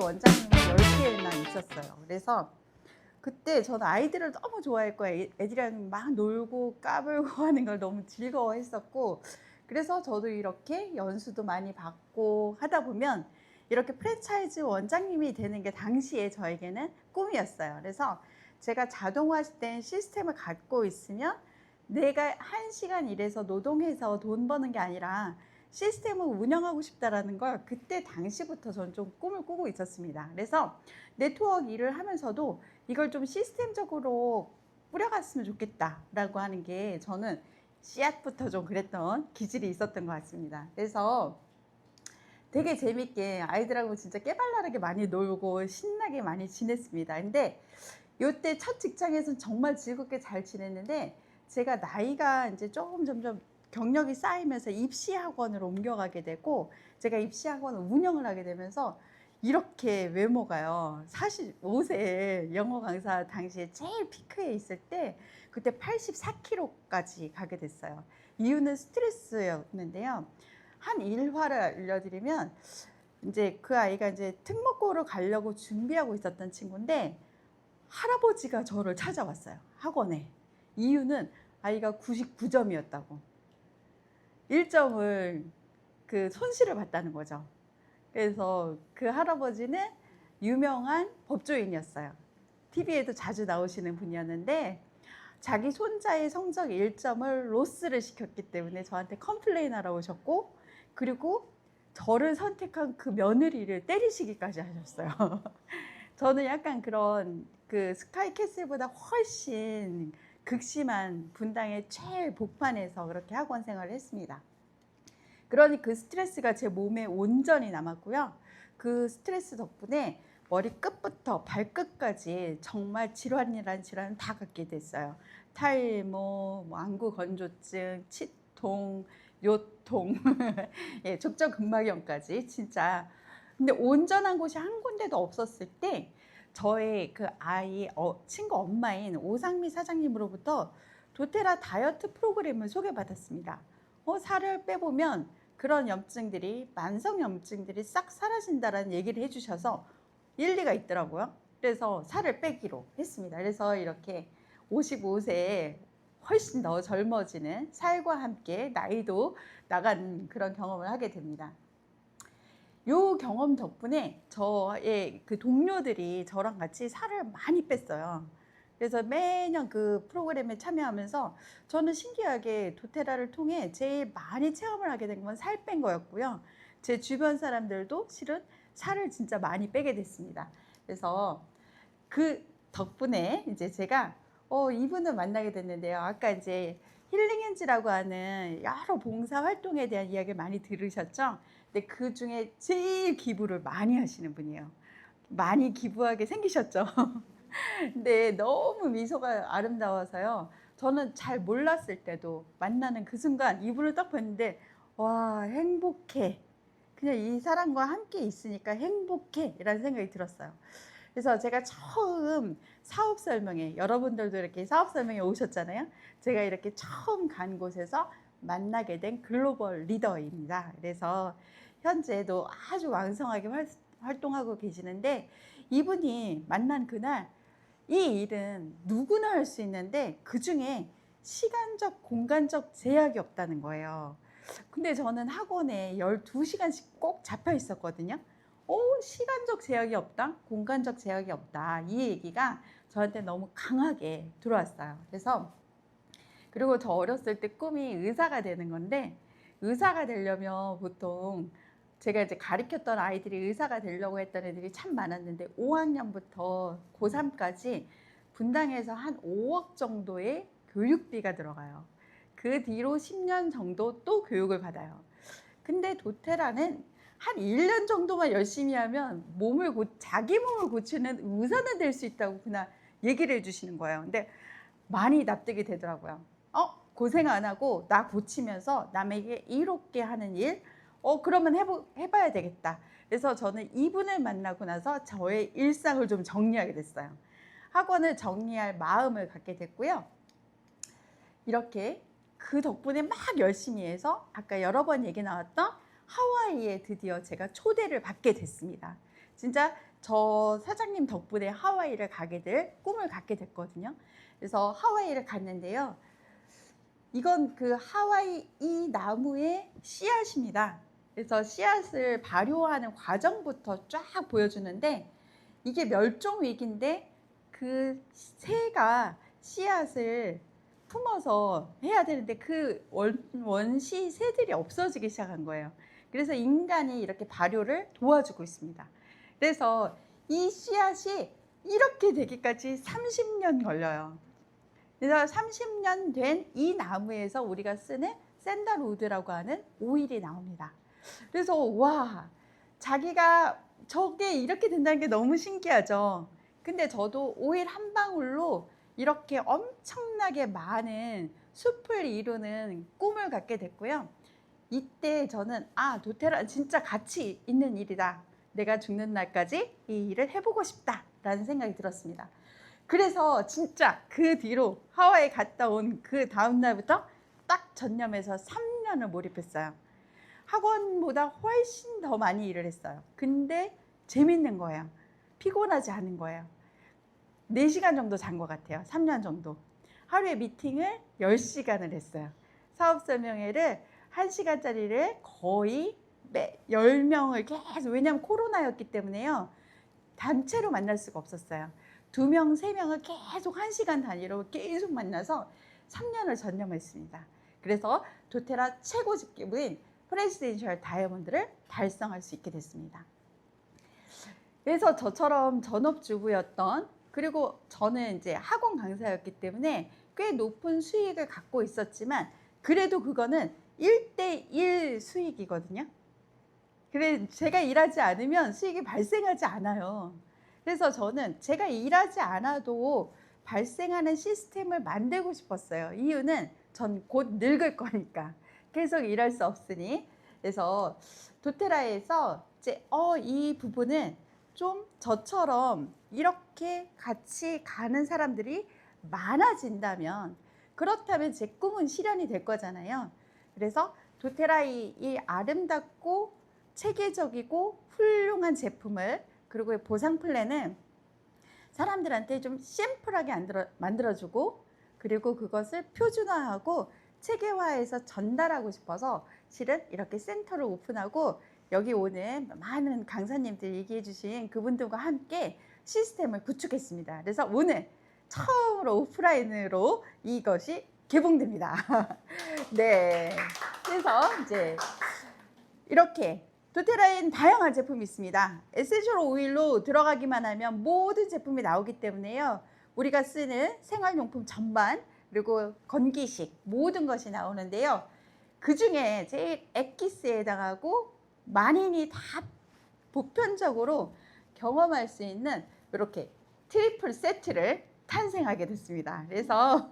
원장님은 10개나 있었어요. 그래서 그때 저는 아이들을 너무 좋아했고 애들이랑 막 놀고 까불고 하는 걸 너무 즐거워했었고, 그래서 저도 이렇게 연수도 많이 받고 하다 보면 이렇게 프랜차이즈 원장님이 되는 게 당시에 저에게는 꿈이었어요. 그래서 제가 자동화된 시스템을 갖고 있으면 내가 1시간 일해서 노동해서 돈 버는 게 아니라 시스템을 운영하고 싶다라는 걸 그때 당시부터 저는 좀 꿈을 꾸고 있었습니다. 그래서 네트워크 일을 하면서도 이걸 좀 시스템적으로 뿌려갔으면 좋겠다라고 하는 게 저는 씨앗부터 좀 그랬던 기질이 있었던 것 같습니다. 그래서 되게 재밌게 아이들하고 진짜 깨발랄하게 많이 놀고 신나게 많이 지냈습니다. 근데 요때 첫 직장에서는 정말 즐겁게 잘 지냈는데, 제가 나이가 이제 조금 점점 경력이 쌓이면서 입시학원으로 옮겨가게 되고, 제가 입시학원 운영을 하게 되면서 이렇게 외모가요, 45세에 영어 강사 당시에 제일 피크에 있을 때 그때 84kg까지 가게 됐어요. 이유는 스트레스였는데요. 한 일화를 알려드리면, 이제 그 아이가 이제 특목고를 가려고 준비하고 있었던 친구인데 할아버지가 저를 찾아왔어요, 학원에. 이유는 아이가 99점이었다고. 1점을 그 손실을 봤다는 거죠. 그래서 그 할아버지는 유명한 법조인이었어요. TV에도 자주 나오시는 분이었는데 자기 손자의 성적 1점을 로스를 시켰기 때문에 저한테 컴플레인 하러 오셨고, 그리고 저를 선택한 그 며느리를 때리시기까지 하셨어요. 저는 약간 그런 그 스카이캐슬보다 훨씬 극심한 분당의 최복판에서 그렇게 학원 생활을 했습니다. 그러니 그 스트레스가 제 몸에 온전히 남았고요. 그 스트레스 덕분에 머리 끝부터 발끝까지 정말 질환이란 질환을 다 갖게 됐어요. 탈모, 안구 건조증, 치통, 요통, 예, 족저근막염까지 진짜. 근데 온전한 곳이 한 군데도 없었을 때 저의 그 아이 친구 엄마인 오상미 사장님으로부터 도테라 다이어트 프로그램을 소개받았습니다. 살을 빼보면 그런 염증들이, 만성 염증들이 싹 사라진다라는 얘기를 해주셔서 일리가 있더라고요. 그래서 살을 빼기로 했습니다. 그래서 이렇게 55세에 훨씬 더 젊어지는, 살과 함께 나이도 나간 그런 경험을 하게 됩니다. 요 경험 덕분에 저의 그 동료들이 저랑 같이 살을 많이 뺐어요. 그래서 매년 그 프로그램에 참여하면서 저는 신기하게 도테라를 통해 제일 많이 체험을 하게 된 건 살 뺀 거였고요. 제 주변 사람들도 실은 살을 진짜 많이 빼게 됐습니다. 그래서 그 덕분에 이제 제가 이분을 만나게 됐는데요. 아까 이제 힐링엔지라고 하는 여러 봉사 활동에 대한 이야기를 많이 들으셨죠? 근데 그 중에 제일 기부를 많이 하시는 분이에요. 많이 기부하게 생기셨죠? 근데 너무 미소가 아름다워서요. 저는 잘 몰랐을 때도 만나는 그 순간 이분을 딱 봤는데 와, 행복해. 그냥 이 사람과 함께 있으니까 행복해 이라는 생각이 들었어요. 그래서 제가 처음 사업 설명회, 여러분들도 이렇게 사업 설명회 오셨잖아요. 제가 이렇게 처음 간 곳에서 만나게 된 글로벌 리더입니다. 그래서 현재도 아주 왕성하게 활동하고 계시는데, 이분이 만난 그날 이 일은 누구나 할 수 있는데 그중에 시간적, 공간적 제약이 없다는 거예요. 근데 저는 학원에 12시간씩 꼭 잡혀 있었거든요. 시간적 제약이 없다, 공간적 제약이 없다, 이 얘기가 저한테 너무 강하게 들어왔어요. 그래서 그리고 저 어렸을 때 꿈이 의사가 되는 건데, 의사가 되려면 보통 제가 이제 가르쳤던 아이들이 의사가 되려고 했던 애들이 참 많았는데 5학년부터 고3까지 분당에서 한 5억 정도의 교육비가 들어가요. 그 뒤로 10년 정도 또 교육을 받아요. 근데 도테라는 한 1년 정도만 열심히 하면 자기 몸을 고치는 의사는 될 수 있다고 그냥 얘기를 해주시는 거예요. 근데 많이 납득이 되더라고요. 고생 안 하고 나 고치면서 남에게 이롭게 하는 일, 그러면 해봐야 되겠다. 그래서 저는 이분을 만나고 나서 저의 일상을 좀 정리하게 됐어요. 학원을 정리할 마음을 갖게 됐고요. 이렇게 그 덕분에 막 열심히 해서 아까 여러 번 얘기 나왔던 하와이에 드디어 제가 초대를 받게 됐습니다. 진짜 저 사장님 덕분에 하와이를 가게 될 꿈을 갖게 됐거든요. 그래서 하와이를 갔는데요. 이건 그 하와이 이 나무의 씨앗입니다. 그래서 씨앗을 발효하는 과정부터 쫙 보여주는데, 이게 멸종 위기인데 그 새가 씨앗을 품어서 해야 되는데 그 원시 새들이 없어지기 시작한 거예요. 그래서 인간이 이렇게 발효를 도와주고 있습니다. 그래서 이 씨앗이 이렇게 되기까지 30년 걸려요. 그래서 30년 된 이 나무에서 우리가 쓰는 샌들우드라고 하는 오일이 나옵니다. 그래서 와, 자기가 저게 이렇게 된다는 게 너무 신기하죠. 근데 저도 오일 한 방울로 이렇게 엄청나게 많은 숲을 이루는 꿈을 갖게 됐고요. 이때 저는 도테라 진짜 가치 있는 일이다. 내가 죽는 날까지 이 일을 해보고 싶다라는 생각이 들었습니다. 그래서 진짜 그 뒤로 하와이 갔다 온 그 다음 날부터 딱 전념해서 3년을 몰입했어요. 학원보다 훨씬 더 많이 일을 했어요. 근데 재밌는 거예요. 피곤하지 않은 거예요. 4시간 정도 잔 것 같아요. 3년 정도. 하루에 미팅을 10시간을 했어요. 사업 설명회를 1시간짜리를 거의 10명을 계속, 왜냐하면 코로나였기 때문에요. 단체로 만날 수가 없었어요. 2명, 3명을 계속 1시간 단위로 계속 만나서 3년을 전념했습니다. 그래서 도테라 최고 직급인 프레지덴셜 다이아몬드를 달성할 수 있게 됐습니다. 그래서 저처럼 전업주부였던, 그리고 저는 이제 학원 강사였기 때문에 꽤 높은 수익을 갖고 있었지만, 그래도 그거는 1대1 수익이거든요. 그래, 제가 일하지 않으면 수익이 발생하지 않아요. 그래서 저는 제가 일하지 않아도 발생하는 시스템을 만들고 싶었어요. 이유는 전 곧 늙을 거니까. 계속 일할 수 없으니. 그래서 도테라에서 이제 이 부분은 좀 저처럼 이렇게 같이 가는 사람들이 많아진다면, 그렇다면 제 꿈은 실현이 될 거잖아요. 그래서 도테라의 이 아름답고 체계적이고 훌륭한 제품을, 그리고 보상 플랜은 사람들한테 좀 심플하게 만들어주고, 그리고 그것을 표준화하고 체계화해서 전달하고 싶어서 실은 이렇게 센터를 오픈하고, 여기 오는 많은 강사님들 얘기해 주신 그분들과 함께 시스템을 구축했습니다. 그래서 오늘 처음으로 오프라인으로 이것이 개봉됩니다. 네. 그래서 이제 이렇게 도테라에는 다양한 제품이 있습니다. 에센셜 오일로 들어가기만 하면 모든 제품이 나오기 때문에요. 우리가 쓰는 생활용품 전반, 그리고 건기식 모든 것이 나오는데요. 그 중에 제일 엑기스에 해당하고 만인이 다 보편적으로 경험할 수 있는 이렇게 트리플 세트를 탄생하게 됐습니다. 그래서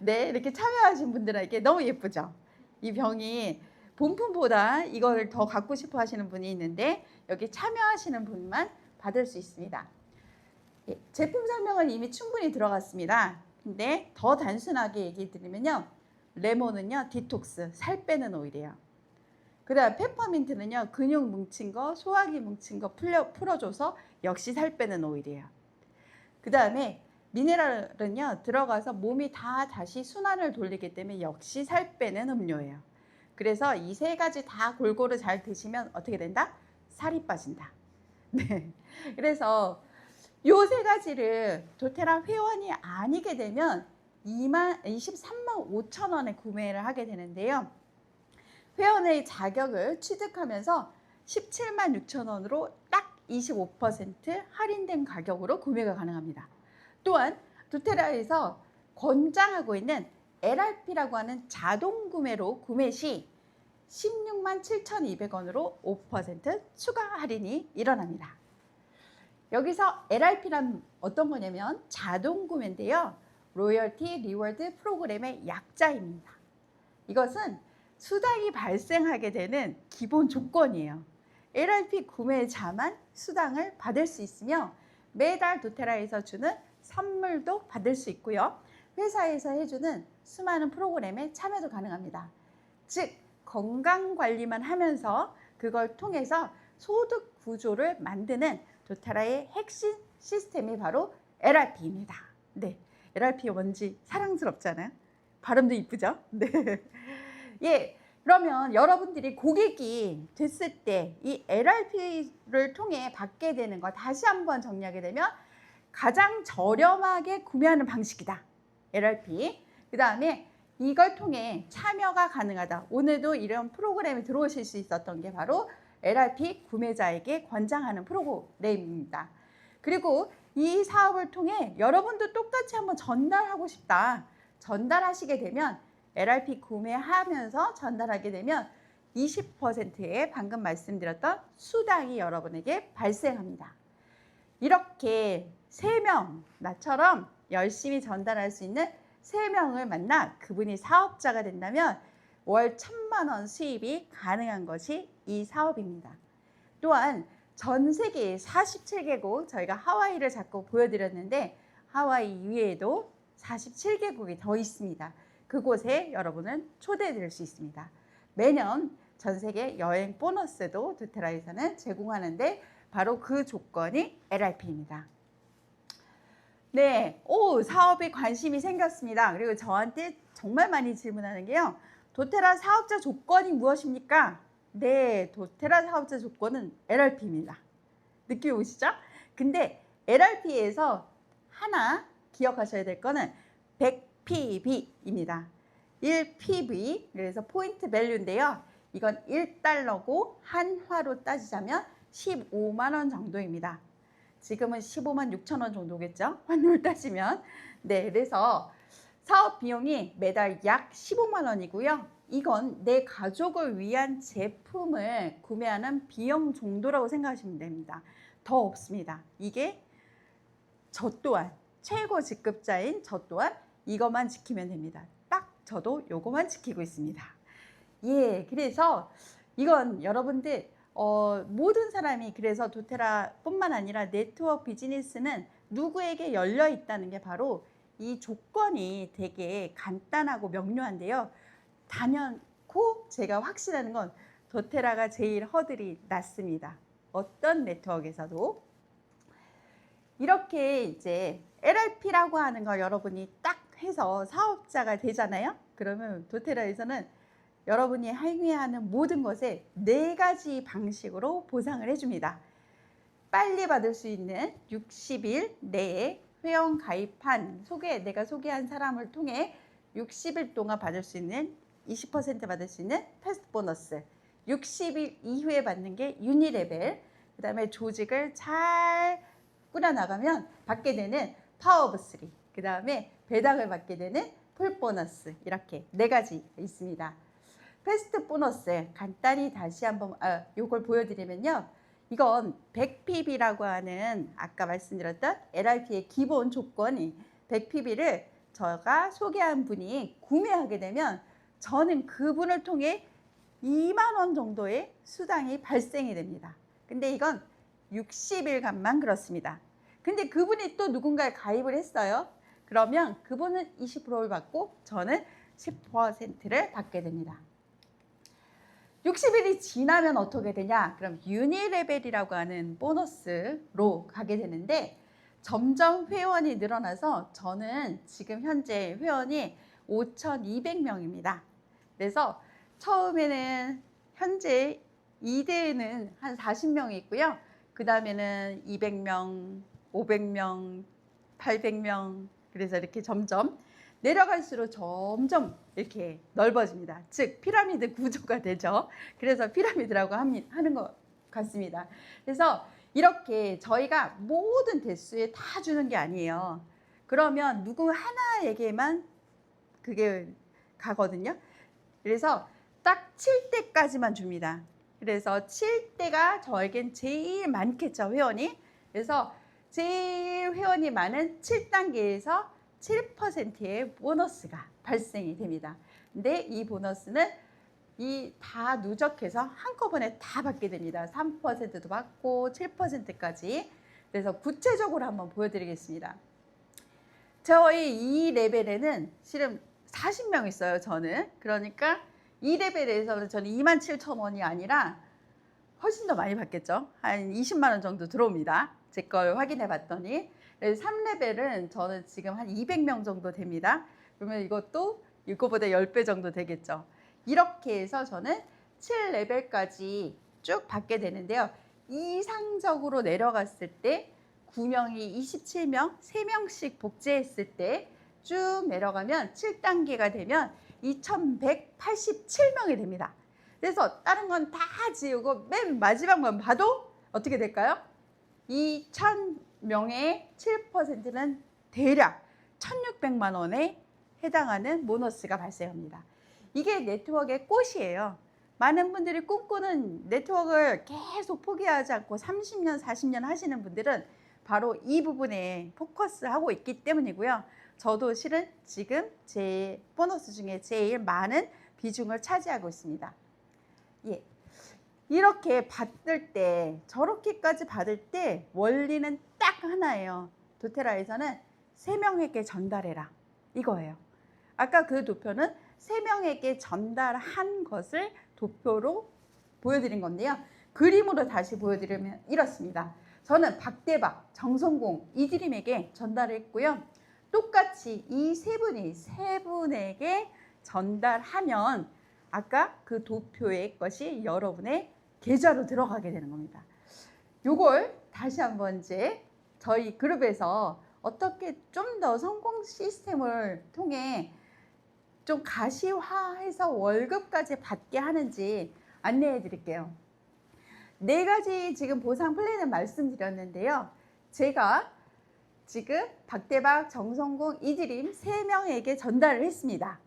네, 이렇게 참여하신 분들에게 너무 예쁘죠? 이 병이 본품보다 이걸 더 갖고 싶어 하시는 분이 있는데, 여기 참여하시는 분만 받을 수 있습니다. 제품 설명은 이미 충분히 들어갔습니다. 근데 더 단순하게 얘기 드리면요, 레몬은요 디톡스, 살 빼는 오일이에요. 그 다음 페퍼민트는요 근육 뭉친 거, 소화기 뭉친 거 풀어줘서 역시 살 빼는 오일이에요. 그 다음에 미네랄은요 들어가서 몸이 다시 순환을 돌리기 때문에 역시 살 빼는 음료예요. 그래서 이 3가지 다 골고루 잘 드시면 어떻게 된다? 살이 빠진다. 네. 그래서 요 3가지를 도테라 회원이 아니게 되면 23만 5천 원에 구매를 하게 되는데요. 회원의 자격을 취득하면서 17만 6천 원으로 딱 25% 할인된 가격으로 구매가 가능합니다. 또한 도테라에서 권장하고 있는 LRP라고 하는 자동 구매로 구매 시 16만 7,200원으로 5% 추가 할인이 일어납니다. 여기서 LRP란 어떤 거냐면 자동 구매인데요. 로열티 리워드 프로그램의 약자입니다. 이것은 수당이 발생하게 되는 기본 조건이에요. LRP 구매자만 수당을 받을 수 있으며, 매달 도테라에서 주는 선물도 받을 수 있고요. 회사에서 해주는 수많은 프로그램에 참여도 가능합니다. 즉 건강관리만 하면서 그걸 통해서 소득 구조를 만드는 도테라의 핵심 시스템이 바로 LRP입니다. 네, LRP가 뭔지 사랑스럽잖아요. 발음도 이쁘죠? 네. 예, 그러면 여러분들이 고객이 됐을 때 이 LRP를 통해 받게 되는 거 다시 한번 정리하게 되면 가장 저렴하게 구매하는 방식이다. LRP. 그 다음에 이걸 통해 참여가 가능하다. 오늘도 이런 프로그램에 들어오실 수 있었던 게 바로 LRP 구매자에게 권장하는 프로그램입니다. 그리고 이 사업을 통해 여러분도 똑같이 한번 전달하고 싶다. 전달하시게 되면 LRP 구매하면서 전달하게 되면 20%의 방금 말씀드렸던 수당이 여러분에게 발생합니다. 이렇게 3명, 나처럼 열심히 전달할 수 있는 3명을 만나 그분이 사업자가 된다면 월 1,000만 원 수입이 가능한 것이 이 사업입니다. 또한 전 세계 47개국, 저희가 하와이를 자꾸 보여드렸는데 하와이 이외에도 47개국이 더 있습니다. 그곳에 여러분은 초대될 수 있습니다. 매년 전 세계 여행 보너스도 도테라에서는 제공하는데 바로 그 조건이 LRP입니다. 네, 사업에 관심이 생겼습니다. 그리고 저한테 정말 많이 질문하는 게요. 도테라 사업자 조건이 무엇입니까? 네, 도테라 사업자 조건은 LRP입니다. 느낌 오시죠? 근데 LRP에서 하나 기억하셔야 될 거는 100PB입니다. 1PB, 그래서 포인트 밸류인데요. 이건 1달러고 한화로 따지자면 15만 원 정도입니다. 지금은 15만 6천 원 정도겠죠? 환율 따지면. 네, 그래서 사업 비용이 매달 약 15만 원이고요. 이건 내 가족을 위한 제품을 구매하는 비용 정도라고 생각하시면 됩니다. 더 없습니다. 이게 저 또한 최고 직급자인 저 또한 이것만 지키면 됩니다. 딱 저도 요거만 지키고 있습니다. 예, 그래서 이건 여러분들 모든 사람이 그래서 도테라 뿐만 아니라 네트워크 비즈니스는 누구에게 열려 있다는 게 바로 이 조건이 되게 간단하고 명료한데요. 단연코 제가 확신하는 건 도테라가 제일 허들이 낮습니다. 어떤 네트워크에서도. 이렇게 이제 LRP라고 하는 걸 여러분이 딱 해서 사업자가 되잖아요. 그러면 도테라에서는 여러분이 행위하는 모든 것에 4가지 방식으로 보상을 해줍니다. 빨리 받을 수 있는 60일 내에 회원 가입한 내가 소개한 사람을 통해 60일 동안 받을 수 있는 20% 받을 수 있는 패스트 보너스, 60일 이후에 받는 게 유니레벨, 그 다음에 조직을 잘 꾸려나가면 받게 되는 파워 오브 3, 그 다음에 배당을 받게 되는 풀 보너스, 이렇게 4가지 있습니다. 패스트 보너스 간단히 다시 한번 요걸 보여드리면요. 이건 100PB라고 하는 아까 말씀드렸던 LRP의 기본 조건이 100PB를 제가 소개한 분이 구매하게 되면 저는 그분을 통해 2만 원 정도의 수당이 발생이 됩니다. 근데 이건 60일간만 그렇습니다. 근데 그분이 또 누군가에 가입을 했어요. 그러면 그분은 20%를 받고 저는 10%를 받게 됩니다. 60일이 지나면 어떻게 되냐? 그럼 유니레벨이라고 하는 보너스로 가게 되는데 점점 회원이 늘어나서 저는 지금 현재 회원이 5,200명입니다. 그래서 처음에는 현재 2대에는 한 40명이 있고요. 그 다음에는 200명, 500명, 800명, 그래서 이렇게 점점 내려갈수록 점점 이렇게 넓어집니다. 즉 피라미드 구조가 되죠. 그래서 피라미드라고 하는 것 같습니다. 그래서 이렇게 저희가 모든 대수에 다 주는 게 아니에요. 그러면 누구 하나에게만 그게 가거든요. 그래서 딱 7대까지만 줍니다. 그래서 7대가 저에겐 제일 많겠죠, 회원이. 그래서 제일 회원이 많은 7단계에서 7%의 보너스가 발생이 됩니다. 근데 이 보너스는 다 누적해서 한꺼번에 다 받게 됩니다. 3%도 받고 7%까지. 그래서 구체적으로 한번 보여드리겠습니다. 저희 이 레벨에는 실은 40명 있어요, 저는. 그러니까 이 레벨에서는 저는 27,000원이 아니라 훨씬 더 많이 받겠죠. 한 20만 원 정도 들어옵니다. 제 걸 확인해 봤더니. 3레벨은 저는 지금 한 200명 정도 됩니다. 그러면 이것도 이거보다 10배 정도 되겠죠. 이렇게 해서 저는 7레벨까지 쭉 받게 되는데요. 이상적으로 내려갔을 때 9명이 27명, 3명씩 복제했을 때 쭉 내려가면 7단계가 되면 2187명이 됩니다. 그래서 다른 건 다 지우고 맨 마지막만 봐도 어떻게 될까요? 2000명의 7%는 대략 1600만 원에 해당하는 보너스가 발생합니다. 이게 네트워크의 꽃이에요. 많은 분들이 꿈꾸는 네트워크를 계속 포기하지 않고 30년, 40년 하시는 분들은 바로 이 부분에 포커스하고 있기 때문이고요. 저도 실은 지금 제 보너스 중에 제일 많은 비중을 차지하고 있습니다. 예. 이렇게 받을 때, 저렇게까지 받을 때 원리는 딱 하나예요. 도테라에서는 3명에게 전달해라. 이거예요. 아까 그 도표는 3명에게 전달한 것을 도표로 보여드린 건데요. 그림으로 다시 보여드리면 이렇습니다. 저는 박대박, 정성공, 이드림에게 전달했고요. 똑같이 이 세 분에게 전달하면 아까 그 도표의 것이 여러분의 계좌로 들어가게 되는 겁니다. 요걸 다시 한번 이제 저희 그룹에서 어떻게 좀 더 성공 시스템을 통해 좀 가시화해서 월급까지 받게 하는지 안내해 드릴게요. 4가지 지금 보상 플랜을 말씀드렸는데요. 제가 지금 박대박, 정성공, 이드림 3명에게 전달을 했습니다.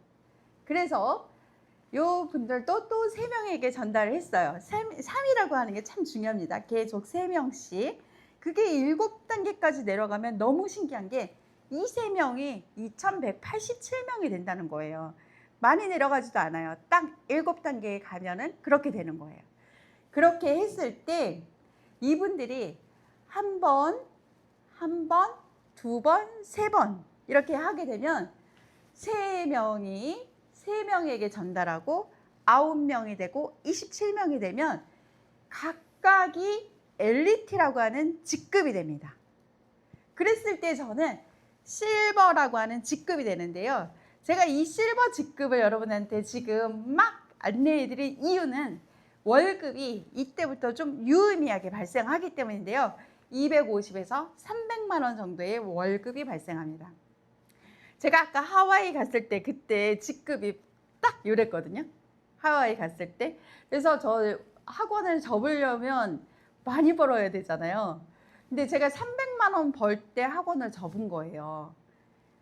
그래서 요 분들도 또 3명에게 전달을 했어요. 3이라고 하는 게 참 중요합니다. 계속 3명씩. 그게 7단계까지 내려가면 너무 신기한 게 이 3명이 2187명이 된다는 거예요. 많이 내려가지도 않아요. 딱 7단계에 가면은 그렇게 되는 거예요. 그렇게 했을 때 이분들이 한 번, 두 번, 3번 이렇게 하게 되면 3명에게 전달하고 9명이 되고 27명이 되면 각각이 엘리트라고 하는 직급이 됩니다. 그랬을 때 저는 실버라고 하는 직급이 되는데요. 제가 이 실버 직급을 여러분한테 지금 막 안내해 드릴 이유는 월급이 이때부터 좀 유의미하게 발생하기 때문인데요. 250에서 300만 원 정도의 월급이 발생합니다. 제가 아까 하와이 갔을 때 그때 직급이 딱 이랬거든요. 하와이 갔을 때. 그래서 저 학원을 접으려면 많이 벌어야 되잖아요. 근데 제가 300만 원 벌 때 학원을 접은 거예요.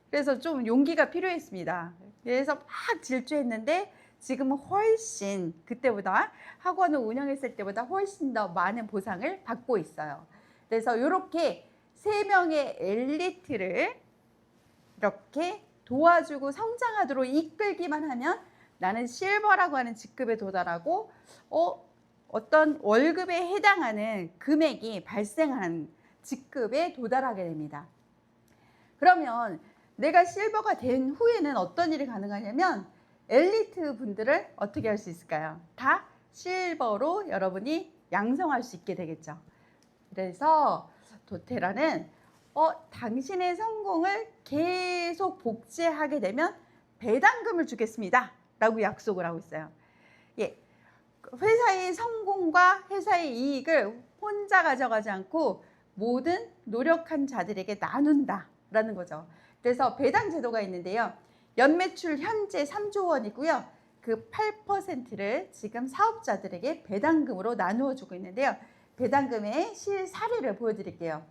그래서 좀 용기가 필요했습니다. 그래서 막 질주했는데 지금은 훨씬 그때보다 학원을 운영했을 때보다 훨씬 더 많은 보상을 받고 있어요. 그래서 이렇게 3명의 엘리트를 이렇게 도와주고 성장하도록 이끌기만 하면 나는 실버라고 하는 직급에 도달하고 어떤 월급에 해당하는 금액이 발생하는 직급에 도달하게 됩니다. 그러면 내가 실버가 된 후에는 어떤 일이 가능하냐면 엘리트 분들을 어떻게 할 수 있을까요? 다 실버로 여러분이 양성할 수 있게 되겠죠. 그래서 도테라는 당신의 성공을 계속 복제하게 되면 배당금을 주겠습니다 라고 약속을 하고 있어요. 예, 회사의 성공과 회사의 이익을 혼자 가져가지 않고 모든 노력한 자들에게 나눈다 라는 거죠. 그래서 배당 제도가 있는데요. 연매출 현재 3조 원이고요. 그 8%를 지금 사업자들에게 배당금으로 나누어 주고 있는데요. 배당금의 실사례를 보여드릴게요.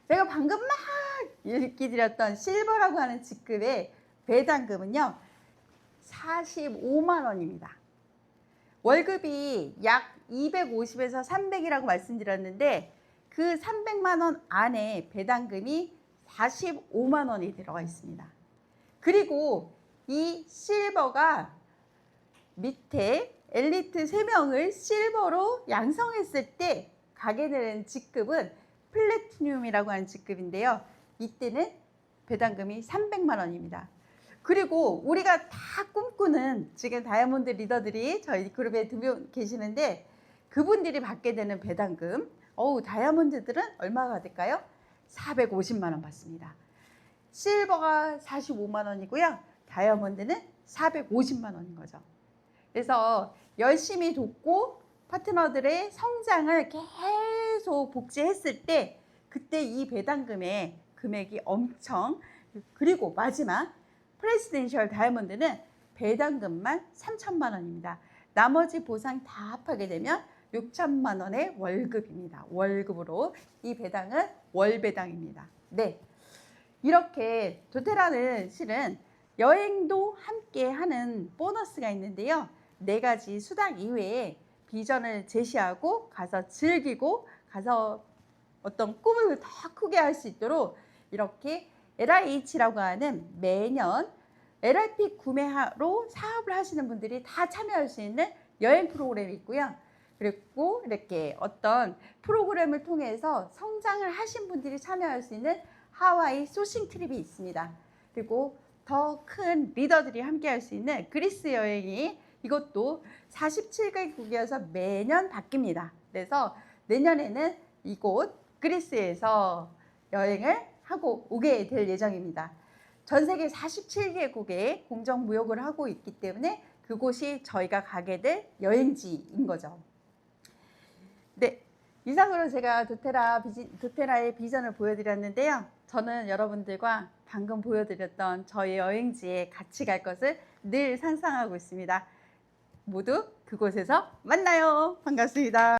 제가 방금 막 읽기 드렸던 실버라고 하는 직급의 배당금은요. 45만 원입니다. 월급이 약 250에서 300이라고 말씀드렸는데 그 300만 원 안에 배당금이 45만 원이 들어가 있습니다. 그리고 이 실버가 밑에 엘리트 3명을 실버로 양성했을 때 가게 되는 직급은 플래티늄이라고 하는 직급인데요. 이때는 배당금이 300만 원입니다. 그리고 우리가 다 꿈꾸는 지금 다이아몬드 리더들이 저희 그룹에 2명 계시는데 그분들이 받게 되는 배당금 다이아몬드들은 얼마가 될까요? 450만 원 받습니다. 실버가 45만 원이고요. 다이아몬드는 450만 원인 거죠. 그래서 열심히 돕고 파트너들의 성장을 계속 복지했을 때 그때 이 배당금의 금액이 엄청, 그리고 마지막 프레지덴셜 다이아몬드는 배당금만 3천만 원입니다. 나머지 보상 다 합하게 되면 6천만 원의 월급입니다. 월급으로 이 배당은 월배당입니다. 네, 이렇게 도테라는 실은 여행도 함께 하는 보너스가 있는데요. 4가지 수당 이외에 비전을 제시하고 가서 즐기고 가서 어떤 꿈을 더 크게 할 수 있도록 이렇게 LIH라고 하는 매년 LRP 구매로 사업을 하시는 분들이 다 참여할 수 있는 여행 프로그램이 있고요. 그리고 이렇게 어떤 프로그램을 통해서 성장을 하신 분들이 참여할 수 있는 하와이 소싱 트립이 있습니다. 그리고 더 큰 리더들이 함께 할 수 있는 그리스 여행이, 이것도 47개국이어서 매년 바뀝니다. 그래서 내년에는 이곳 그리스에서 여행을 하고 오게 될 예정입니다. 전 세계 47개국에 공정무역을 하고 있기 때문에 그곳이 저희가 가게 될 여행지인 거죠. 네, 이상으로 제가 도테라의 비전을 보여드렸는데요. 저는 여러분들과 방금 보여드렸던 저희 여행지에 같이 갈 것을 늘 상상하고 있습니다. 모두 그곳에서 만나요. 반갑습니다.